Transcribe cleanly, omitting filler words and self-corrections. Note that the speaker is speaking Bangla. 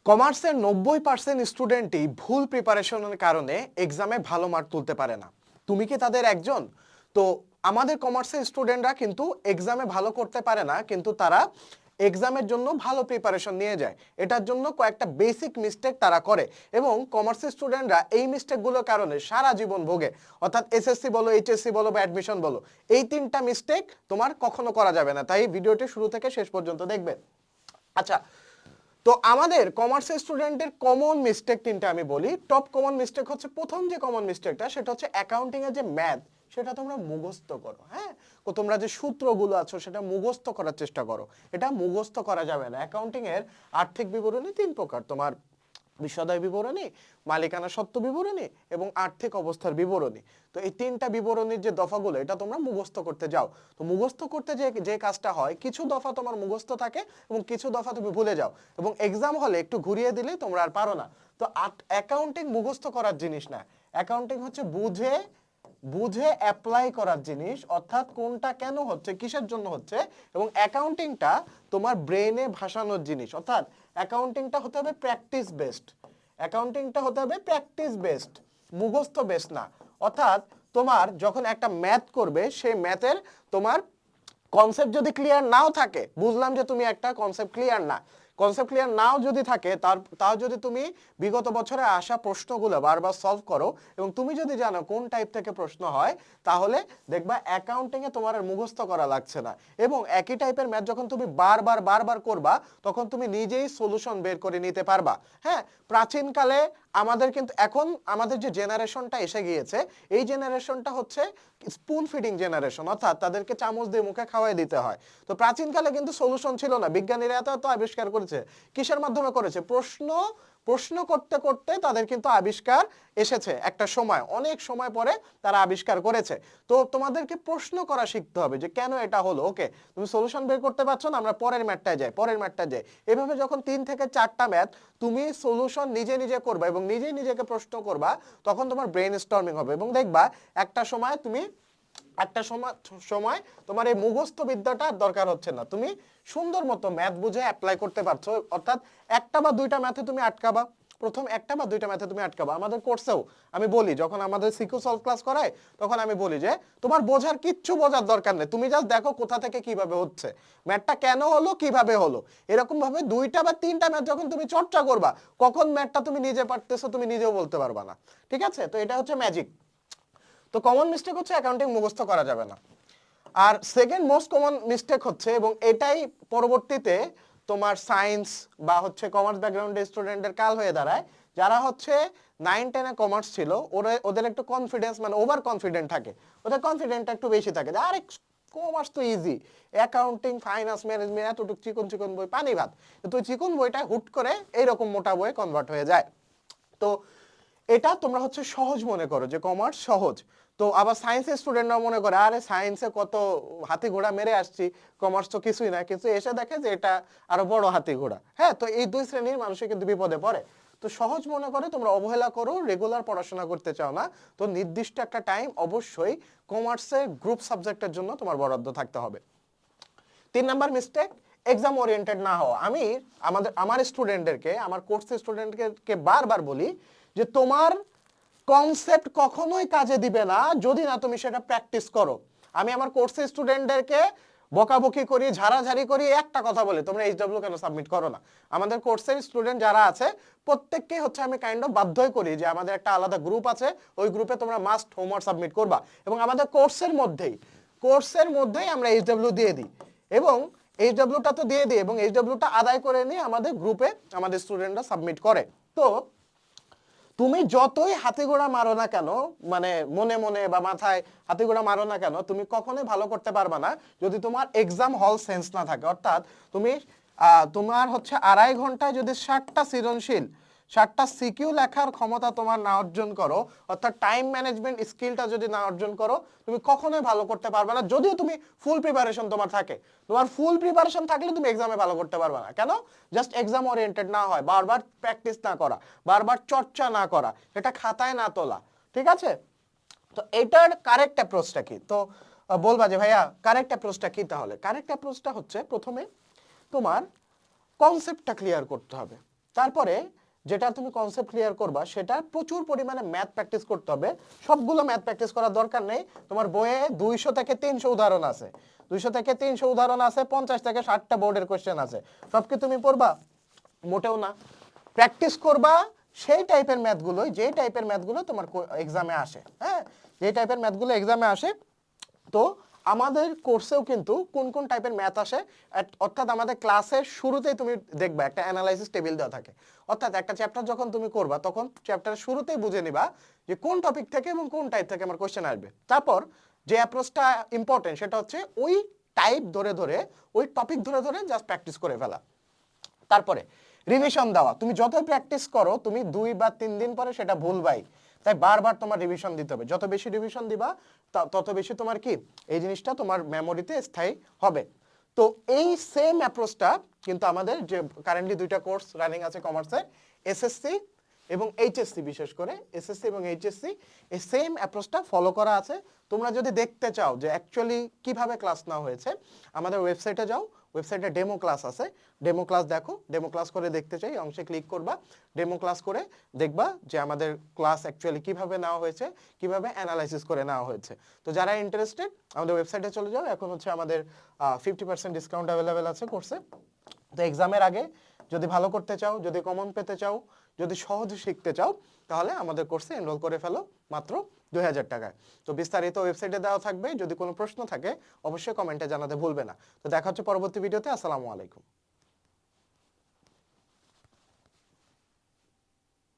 কমার্সের 90% স্টুডেন্টই ভুল প্রিপারেশনের কারণে এক্সামে ভালো মার্ক তুলতে পারে না। তুমি কি তাদের একজন? তো আমাদের কমার্সের স্টুডেন্টরা কিন্তু এক্সামে ভালো করতে পারে না, কিন্তু তারা এক্সামের জন্য ভালো প্রিপারেশন নিয়ে যায়। এটার জন্য কয়েকটা বেসিক মিস্টেক তারা করে এবং কমার্সের স্টুডেন্টরা এই মিস্টেকগুলোর কারণে সারা জীবন ভোগে। অর্থাৎ এসএসসি বলো, এইচএসসি বলো বা অ্যাডমিশন বলো, এই তিনটা মিস্টেক তোমার কখনো করা যাবে না। তাই ভিডিওটি শুরু থেকে শেষ পর্যন্ত দেখবে। আচ্ছা, তো আমাদের কমার্সের স্টুডেন্টের কমন মিস্টেক তিনটা আমি বলি। টপ কমন মিস্টেক হচ্ছে, প্রথম যে কমন মিস্টেকটা সেটা হচ্ছে অ্যাকাউন্টিং এর যে ম্যাথ সেটা তোমরা মুখস্থ করো। হ্যাঁ, তোমরা যে সূত্রগুলো আছে সেটা মুখস্থ করার চেষ্টা করো। এটা মুখস্থ করা যাবে না। অ্যাকাউন্টিং এর আর্থিক বিবরণী তিন প্রকার, তোমার বিশদায় বিবরণী, মালিকানা সত্ত্ব বিবরণী এবং আর্থিক অবস্থার বিবরণী। তো এই তিনটা বিবরণীর যে দফাগুলো এটা তোমরা মুখস্থ করতে যাও। তো মুখস্থ করতে যে যে কাজটা হয়, কিছু দফা তোমার মুখস্থ থাকে এবং কিছু দফা তুমি ভুলে যাও এবং এক্সাম হলে একটু ঘুরিয়ে দিলেই তোমরা আর পারো না। তো অ্যাকাউন্টিং মুখস্থ করার জিনিস না, অ্যাকাউন্টিং হচ্ছে বুঝে বুঝে অ্যাপ্লাই করার জিনিস। অর্থাৎ কোনটা কেন হচ্ছে, কিসের জন্য হচ্ছে, এবং অ্যাকাউন্টিংটা তোমার ব্রেনে ভাসানোর জিনিস। অর্থাৎ অ্যাকাউন্টিংটা হতে হবে প্র্যাকটিস বেসড, অ্যাকাউন্টিংটা হতে হবে প্র্যাকটিস বেসড, মুখস্থ বেসড না। অর্থাৎ তোমার যখন একটা ম্যাথ করবে, সেই ম্যাথের তোমার কনসেপ্ট যদি ক্লিয়ার নাও থাকে, বুঝলাম যে তুমি একটা কনসেপ্ট ক্লিয়ার না, কনসেপ্ট ক্লিয়ার নাও যদি থাকে, তাও যদি তুমি বিগত বছরে আসা প্রশ্নগুলো বারবার সলভ করো এবং তুমি যদি জানো কোন টাইপ থেকে প্রশ্ন হয়, তাহলে দেখবা অ্যাকাউন্টিংয়ে তোমার আর মুখস্থ করা লাগছে না। এবং একই টাইপের ম্যাথ যখন তুমি বারবার বারবার করবা, তখন তুমি নিজেই সলিউশন বের করে নিতে পারবা। হ্যাঁ, প্রাচীনকালে আমাদের কিন্তু, এখন আমাদের যে জেনারেশনটা এসে গিয়েছে, এই জেনারেশনটা হচ্ছে স্পুন ফিডিং জেনারেশন, অর্থাৎ তাদেরকে চামচ দিয়ে মুখে খাওয়াই দিতে হয়। তো প্রাচীনকালে কিন্তু সলিউশন ছিল না। বিজ্ঞানীরা তো আবিষ্কার করেছে, কিসের মাধ্যমে করেছে? প্রশ্ন করতে করতে তাদের কিন্তু আবিষ্কার এসেছে। একটা সময়, অনেক সময় পরে তারা আবিষ্কার করেছে। তো তোমাদেরকে প্রশ্ন করা শিখতে হবে যে কেন এটা হলো। ওকে, তুমি সলিউশন বের করতে পারছো না, আমরা পরের ম্যাথটায় যাই। এভাবে যখন 3 থেকে 4টা ম্যাথ তুমি সলিউশন নিজে নিজে করবা এবং নিজে নিজেকে প্রশ্ন করবা, তখন তোমার ব্রেন স্টর্মিং হবে এবং দেখবা একটা সময় তোমার এই মুখস্থ বিদ্যাটা দরকার হচ্ছে না, তুমি সুন্দর মতো ম্যাথ বুঝে অ্যাপ্লাই করতে পারছো। অর্থাৎ একটা বা দুইটা ম্যাথে তুমি আটকাবা, প্রথম একটা বা দুইটা ম্যাথে তুমি আটকাবা। আমাদের কোর্সেও আমি বলি, যখন আমাদের সিকিউ সলভ ক্লাস করায়, তখন আমি বলি যে তোমার কিচ্ছু বোঝার দরকার নেই, তুমি জাস্ট দেখো কোথা থেকে কিভাবে হচ্ছে, ম্যাথটা কেন হলো, কিভাবে হলো। এরকম ভাবে 2টা বা 3টা ম্যাথ যখন তুমি চর্চা করবা, কখন ম্যাথটা তুমি নিজে পারতেছো তুমি নিজেও বলতে পারবা না। ঠিক আছে, তো এটা হচ্ছে ম্যাজিক। তো কমন মিস্টেক হচ্ছে অ্যাকাউন্টিং মুখস্থ করা যাবে না। আর সেকেন্ড মোস্ট কমন মিস্টেক হচ্ছে, এবং এটাই পরবর্তীতে তোমার সায়েন্স বা হচ্ছে কমার্স ব্যাকগ্রাউন্ডের স্টুডেন্টের কাল হয়ে দাঁড়ায়, যারা হচ্ছে 9-10-এ কমার্স ছিল, ওদের একটু কনফিডেন্স, মানে ওভার কনফিডেন্ট থাকে, ওদের কনফিডেন্টটা একটু বেশি থাকে যে আরে কমার্স তো ইজি, অ্যাকাউন্টিং, ফাইন্যান্স, ম্যানেজমেন্ট, এতটুকু চিকন চিকন বই, পানি ভাত। তো চিকন বইটা হুট করে এইরকম মোটা বইয়ে কনভার্ট হয়ে যায়। তো এটা তোমরা হচ্ছে সহজ মনে করো যে কমার্স সহজ। তো আবার সায়েন্সের স্টুডেন্টরা মনে করে আরে সায়েন্সে কত হাতি ঘোড়া মেরে আসছি, কমার্স তো কিছুই না, কিন্তু এসে দেখে যে এটা আরো বড় হাতি ঘোড়া। হ্যাঁ, তো এই দুই শ্রেণীর মানুষই কিন্তু বিপদে পড়ে। তো সহজ মনে করে তোমরা অবহেলা করো, রেগুলার পড়াশোনা করতে চাও না, তো নির্দিষ্ট একটা টাইম অবশ্যই কমার্সের গ্রুপ সাবজেক্টের জন্য তোমার বরাদ্দ থাকতে হবে। 3 নাম্বার মিস্টেক, এক্সাম ওরিয়েন্টেড না হওয়া। আমি আমার স্টুডেন্টদেরকে, আমার কোর্সের স্টুডেন্টকে বারবার বলি যে তোমার কনসেপ্ট কখনোই কাজে দিবে না যদি না তুমি সেটা প্র্যাকটিস করো। আমি আমার কোর্সের স্টুডেন্টদেরকে বকাবকি করি, ঝাড়াঝাড়ি করি, একটা কথা বলি, তোমরা এইচডব্লিউ কেন সাবমিট করো না? আমাদের কোর্সের স্টুডেন্ট যারা আছে প্রত্যেককে হচ্ছে আমি কাইন্ড অফ বাধ্যই করি যে আমাদের একটা আলাদা গ্রুপ আছে, ওই গ্রুপে তোমরা মাস্ট হোমওয়ার্ক সাবমিট করবা এবং আমাদের কোর্সের মধ্যেই আমরা এইচডব্লিউ দিয়ে দিই এবং এইচডব্লিউটা তো দিয়ে দিই এবং এইচডব্লিউটা আদায় করে নিয়ে আমাদের গ্রুপে আমাদের স্টুডেন্টরা সাবমিট করে। তো তুমি যতই হাতে গোড়া মারো না কেন, মানে মনে মনে বা মাথায় হাতে গোড়া মারো না কেন, তুমি কখনোই ভালো করতে পারবে না যদি তোমার এক্সাম হল সেন্স না থাকে। অর্থাৎ তুমি তোমার হচ্ছে 2.5 ঘন্টায় যদি 60টা সৃজনশীল, 60টা সিকিউ লেখার ক্ষমতা তোমার না অর্জন করো, অর্থাৎ টাইম ম্যানেজমেন্ট স্কিলটা যদি না অর্জন করো, তুমি কখনোই ভালো করতে পারবে না। যদিও তুমি ফুল প্রিপারেশন তোমার থাকে, তোমার ফুল প্রিপারেশন থাকলে তুমি এক্সামে ভালো করতে পারবে না। কেন? জাস্ট এক্সাম ওরিয়েন্টেড না হয়, বারবার প্র্যাকটিস না করা, বারবার চর্চা না করা, এটা খাতায় না তোলা। ঠিক আছে, তো এটার কারেক্ট অ্যাপ্রোচটা কি? তো বলবা যে ভাইয়া কারেক্ট অ্যাপ্রোচটা কি? তাহলে কারেক্ট অ্যাপ্রোচটা হচ্ছে প্রথমে তোমার কনসেপ্টটা ক্লিয়ার করতে হবে। তারপরে যেটা তুমি কনসেপ্ট ক্লিয়ার করবা সেটা প্রচুর পরিমাণে ম্যাথ প্র্যাকটিস করতে হবে। সবগুলো ম্যাথ প্র্যাকটিস করার দরকার নেই, তোমার বইয়ে 200 থেকে 300 উদাহরণ আছে, 200 থেকে 300 উদাহরণ আছে, 50 থেকে 60টা বোর্ডের কোশ্চেন আছে, সব কি তুমি পড়বা? মোটেও না। প্র্যাকটিস করবা সেই টাইপের ম্যাথগুলোই যে টাইপের ম্যাথগুলো তোমার এক্সামে আসে, হ্যাঁ, যে টাইপের ম্যাথগুলো এক্সামে আসে। তো আমাদের কোর্সেও কিন্তু কোন কোন টাইপের ম্যাথ আসে, অর্থাৎ আমাদের ক্লাসের শুরুতেই তুমি দেখবা একটা অ্যানালাইসিস টেবিল দেওয়া থাকে, অর্থাৎ একটা চ্যাপ্টার যখন তুমি করবা তখন চ্যাপ্টারের শুরুতেই বুঝে নিবা যে কোন টপিক থেকে এবং কোন টাইপ থেকে আমার কোশ্চেন আসবে। তারপর যে অ্যাপ্রোচটা ইম্পর্টেন্ট সেটা হচ্ছে ওই টাইপ ধরে ধরে, ওই টপিক ধরে ধরে জাস্ট প্র্যাকটিস করে ফেলা। তারপরে রিভিশন দেওয়া, তুমি যতই প্র্যাকটিস করো তুমি 2 বা 3 দিন পরে সেটা ভুলবাই, তাই বারবার তোমার রিভিশন দিতে হবে। যত বেশি রিভিশন দিবা তত বেশি তোমার কি এই জিনিসটা তোমার মেমোরিতে স্থায়ী হবে। তো এই সেম অ্যাপ্রোচটা কিন্তু আমাদের যে কারেন্টলি 2টা কোর্স রানিং আছে কমার্সের, এসএসসি এবং এইচএসসি, বিশেষ করে এসএসসি এবং এইচএসসি, এই সেম অ্যাপ্রোচটা ফলো করা আছে। তোমরা যদি দেখতে চাও যে অ্যাকচুয়ালি কিভাবে ক্লাস নেওয়া হয়েছে, আমাদের ওয়েবসাইটে যাও, ওয়েবসাইটে ডেমো ক্লাস আছে, ডেমো ক্লাস দেখো, ডেমো ক্লাস করে দেখতে চাই অংশে ক্লিক করবা, ডেমো ক্লাস করে দেখবা যে আমাদের ক্লাস অ্যাকচুয়ালি কিভাবে নেওয়া হয়েছে, কিভাবে অ্যানালাইসিস করে নেওয়া হয়েছে। তো যারা ইন্টারেস্টেড আমাদের ওয়েবসাইটে চলে যাও, এখন হচ্ছে আমাদের 50% ডিসকাউন্ট অ্যাভেলেবেল আছে কোর্সে। তো এক্সামের আগে যদি ভালো করতে চাও, যদি কমন পেতে চাও, যদি সহজে শিখতে চাও, তাহলে আমাদের কোর্সে এনরোল করে ফেলো মাত্র 2000 টাকায়। তো বিস্তারিত ওয়েবসাইটে দেওয়া থাকবে, যদি কোনো প্রশ্ন থাকে অবশ্যই কমেন্টে জানাতে ভুলবে না। তো দেখা হচ্ছে পরবর্তী ভিডিওতে। আসসালামু আলাইকুম।